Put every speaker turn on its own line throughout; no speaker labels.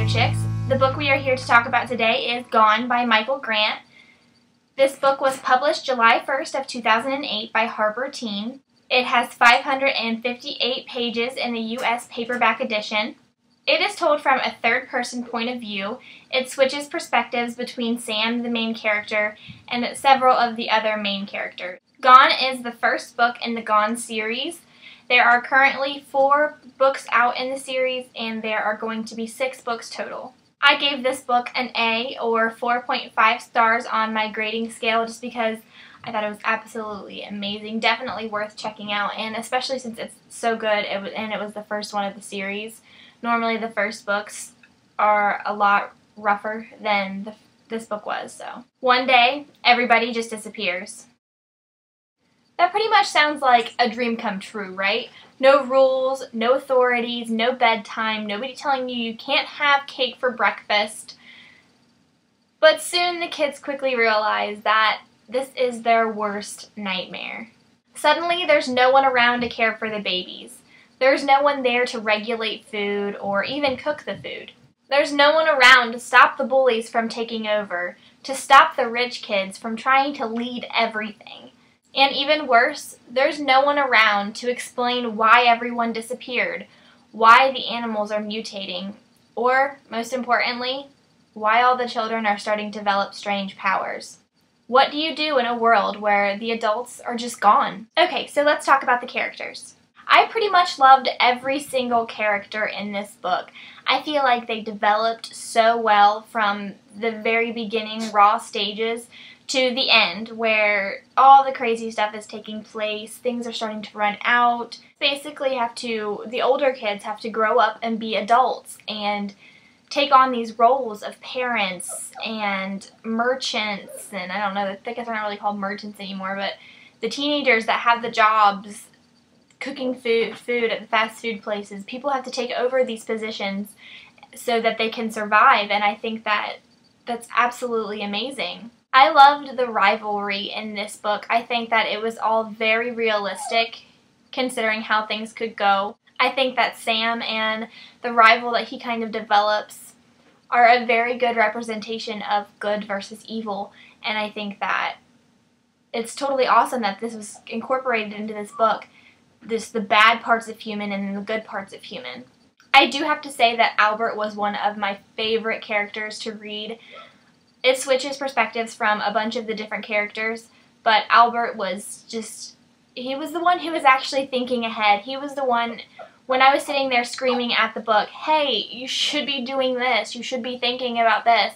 Chapter Chicks. The book we are here to talk about today is Gone by Michael Grant. This book was published July 1st of 2008 by Harper Teen. It has 558 pages in the U.S. paperback edition. It is told from a third-person point of view. It switches perspectives between Sam, the main character, and several of the other main characters. Gone is the first book in the Gone series. There are currently 4 books out in the series, and there are going to be 6 books total. I gave this book an A, or 4.5 stars on my grading scale, just because I thought it was absolutely amazing. Definitely worth checking out, and especially since it's so good, and it was the first one of the series. Normally the first books are a lot rougher than this book was. So one day, everybody just disappears. That pretty much sounds like a dream come true, right? No rules, no authorities, no bedtime, nobody telling you you can't have cake for breakfast. But soon the kids quickly realize that this is their worst nightmare. Suddenly there's no one around to care for the babies. There's no one there to regulate food or even cook the food. There's no one around to stop the bullies from taking over, to stop the rich kids from trying to lead everything. And even worse, there's no one around to explain why everyone disappeared, why the animals are mutating, or, most importantly, why all the children are starting to develop strange powers. What do you do in a world where the adults are just gone? Okay, so let's talk about the characters. I pretty much loved every single character in this book. I feel like they developed so well from the very beginning, raw stages, to the end, where all the crazy stuff is taking place, things are starting to run out. Basically the older kids have to grow up and be adults and take on these roles of parents and merchants, and I don't know, I guess they're not really called merchants anymore, but the teenagers that have the jobs cooking food at the fast food places. People have to take over these positions so that they can survive, and I think that's absolutely amazing. I loved the rivalry in this book. I think that it was all very realistic considering how things could go. I think that Sam and the rival that he kind of develops are a very good representation of good versus evil, and I think that it's totally awesome that this was incorporated into this book. The bad parts of human and the good parts of human. I do have to say that Albert was one of my favorite characters to read. It switches perspectives from a bunch of the different characters, but Albert was he was the one who was actually thinking ahead. He was the one, when I was sitting there screaming at the book, hey, you should be doing this, you should be thinking about this,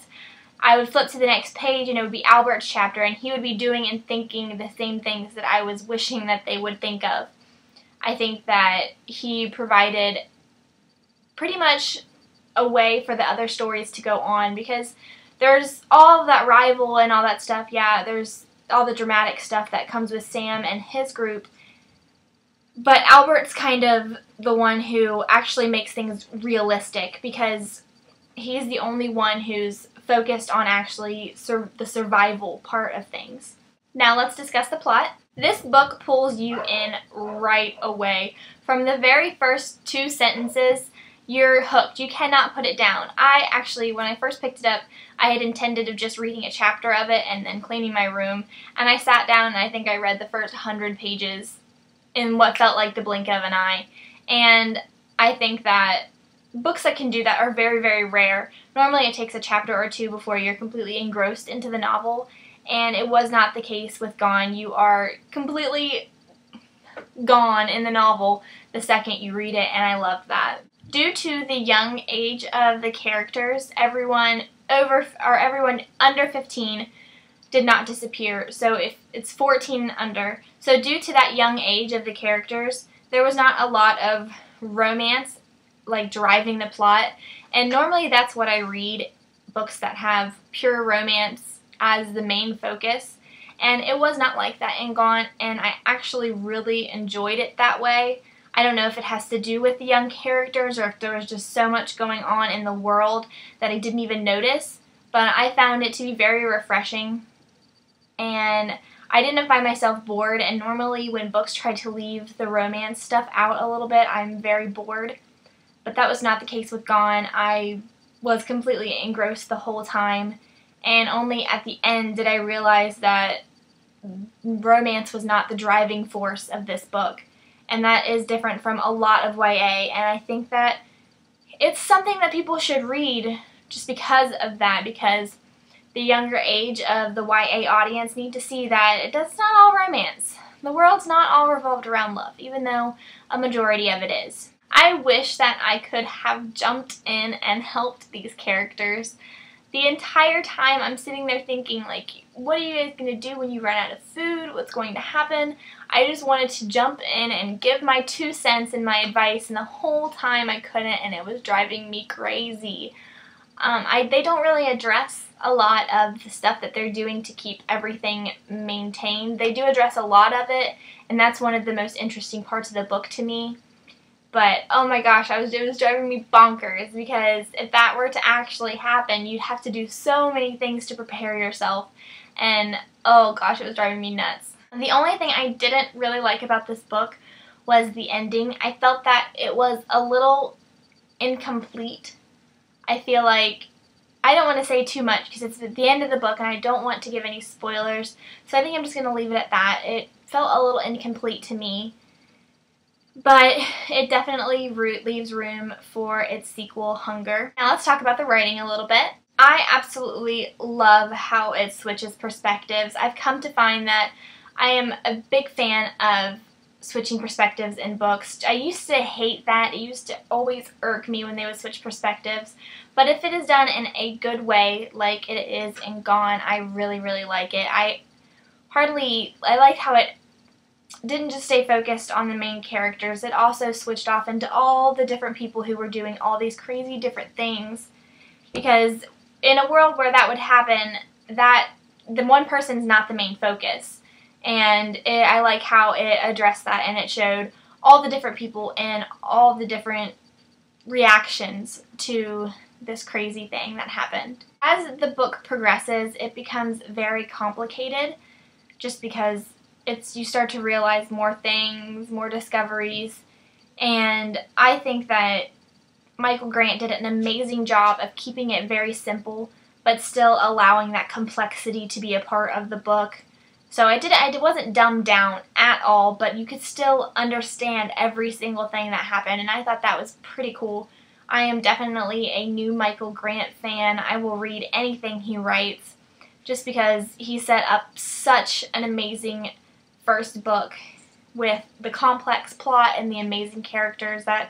I would flip to the next page and it would be Albert's chapter, and he would be doing and thinking the same things that I was wishing that they would think of. I think that he provided pretty much a way for the other stories to go on, because there's all of that rival and all that stuff, yeah, there's all the dramatic stuff that comes with Sam and his group, but Albert's kind of the one who actually makes things realistic, because he's the only one who's focused on actually the survival part of things. Now let's discuss the plot. This book pulls you in right away. From the very first 2 sentences, you're hooked. You cannot put it down. I actually, when I first picked it up, I had intended of just reading a chapter of it and then cleaning my room, and I sat down and I think I read the first 100 pages in what felt like the blink of an eye. And I think that books that can do that are very, very rare. Normally it takes a chapter or 2 before you're completely engrossed into the novel, and it was not the case with Gone. You are completely gone in the novel the second you read it, and I loved that. Due to the young age of the characters, everyone under 15 did not disappear. So if it's 14 and under. So due to that young age of the characters, there was not a lot of romance like driving the plot. And normally that's what I read, books that have pure romance as the main focus. And it was not like that in Gone, and I actually really enjoyed it that way. I don't know if it has to do with the young characters or if there was just so much going on in the world that I didn't even notice, but I found it to be very refreshing, and I didn't find myself bored. And normally when books try to leave the romance stuff out a little bit, I'm very bored, but that was not the case with Gone. I was completely engrossed the whole time, and only at the end did I realize that romance was not the driving force of this book, and that is different from a lot of YA, and I think that it's something that people should read just because of that, because the younger age of the YA audience need to see that it's not all romance. The world's not all revolved around love, even though a majority of it is. I wish that I could have jumped in and helped these characters. The entire time I'm sitting there thinking, like, what are you guys going to do when you run out of food? What's going to happen? I just wanted to jump in and give my 2 cents and my advice, and the whole time I couldn't, and it was driving me crazy. They don't really address a lot of the stuff that they're doing to keep everything maintained. They do address a lot of it, and that's one of the most interesting parts of the book to me. But, oh my gosh, it was driving me bonkers, because if that were to actually happen, you'd have to do so many things to prepare yourself, and oh gosh, it was driving me nuts. The only thing I didn't really like about this book was the ending. I felt that it was a little incomplete. I feel like, I don't want to say too much because it's at the end of the book and I don't want to give any spoilers, so I think I'm just going to leave it at that. It felt a little incomplete to me, but it definitely leaves room for its sequel, Hunger. Now let's talk about the writing a little bit. I absolutely love how it switches perspectives. I've come to find that I am a big fan of switching perspectives in books. I used to hate that. It used to always irk me when they would switch perspectives. But if it is done in a good way, like it is in Gone, I really, really like it. I like how it didn't just stay focused on the main characters. It also switched off into all the different people who were doing all these crazy different things. Because in a world where that would happen, the one person's not the main focus. And I like how it addressed that, and it showed all the different people and all the different reactions to this crazy thing that happened. As the book progresses, it becomes very complicated just because you start to realize more things, more discoveries, and I think that Michael Grant did an amazing job of keeping it very simple but still allowing that complexity to be a part of the book. So it wasn't dumbed down at all, but you could still understand every single thing that happened, and I thought that was pretty cool. I am definitely a new Michael Grant fan. I will read anything he writes just because he set up such an amazing first book with the complex plot and the amazing characters that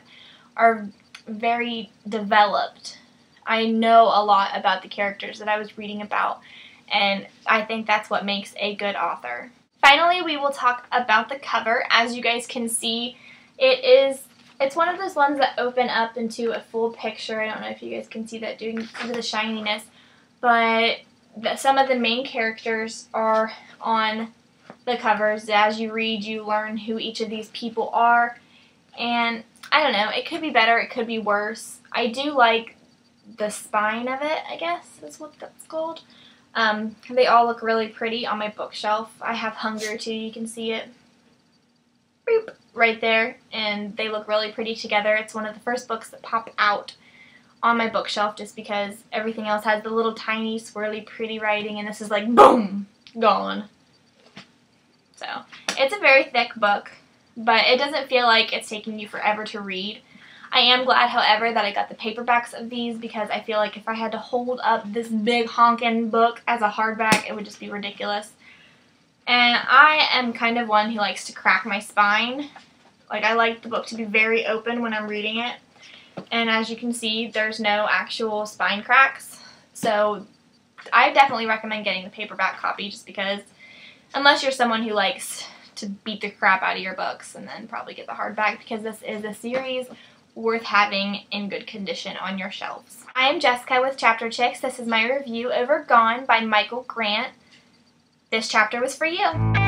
are very developed. I know a lot about the characters that I was reading about, and I think that's what makes a good author. Finally, we will talk about the cover. As you guys can see, it's one of those ones that open up into a full picture. I don't know if you guys can see that due to the shininess, but some of the main characters are on the covers. As you read, you learn who each of these people are, and I don't know, it could be better, it could be worse. I do like the spine of it, I guess is what that's called. They all look really pretty on my bookshelf. I have Hunger too, you can see it boop, right there, and they look really pretty together. It's one of the first books that popped out on my bookshelf just because everything else has the little tiny swirly pretty writing, and this is like boom, gone. So it's a very thick book, but it doesn't feel like it's taking you forever to read. I am glad, however, that I got the paperbacks of these because I feel like if I had to hold up this big honkin' book as a hardback, it would just be ridiculous. And I am kind of one who likes to crack my spine. Like, I like the book to be very open when I'm reading it. And as you can see, there's no actual spine cracks. So I definitely recommend getting the paperback copy just because, unless you're someone who likes to beat the crap out of your books, and then probably get the hardback because this is a series worth having in good condition on your shelves. I am Jessica with Chapter Chicks. This is my review over Gone by Michael Grant. This chapter was for you.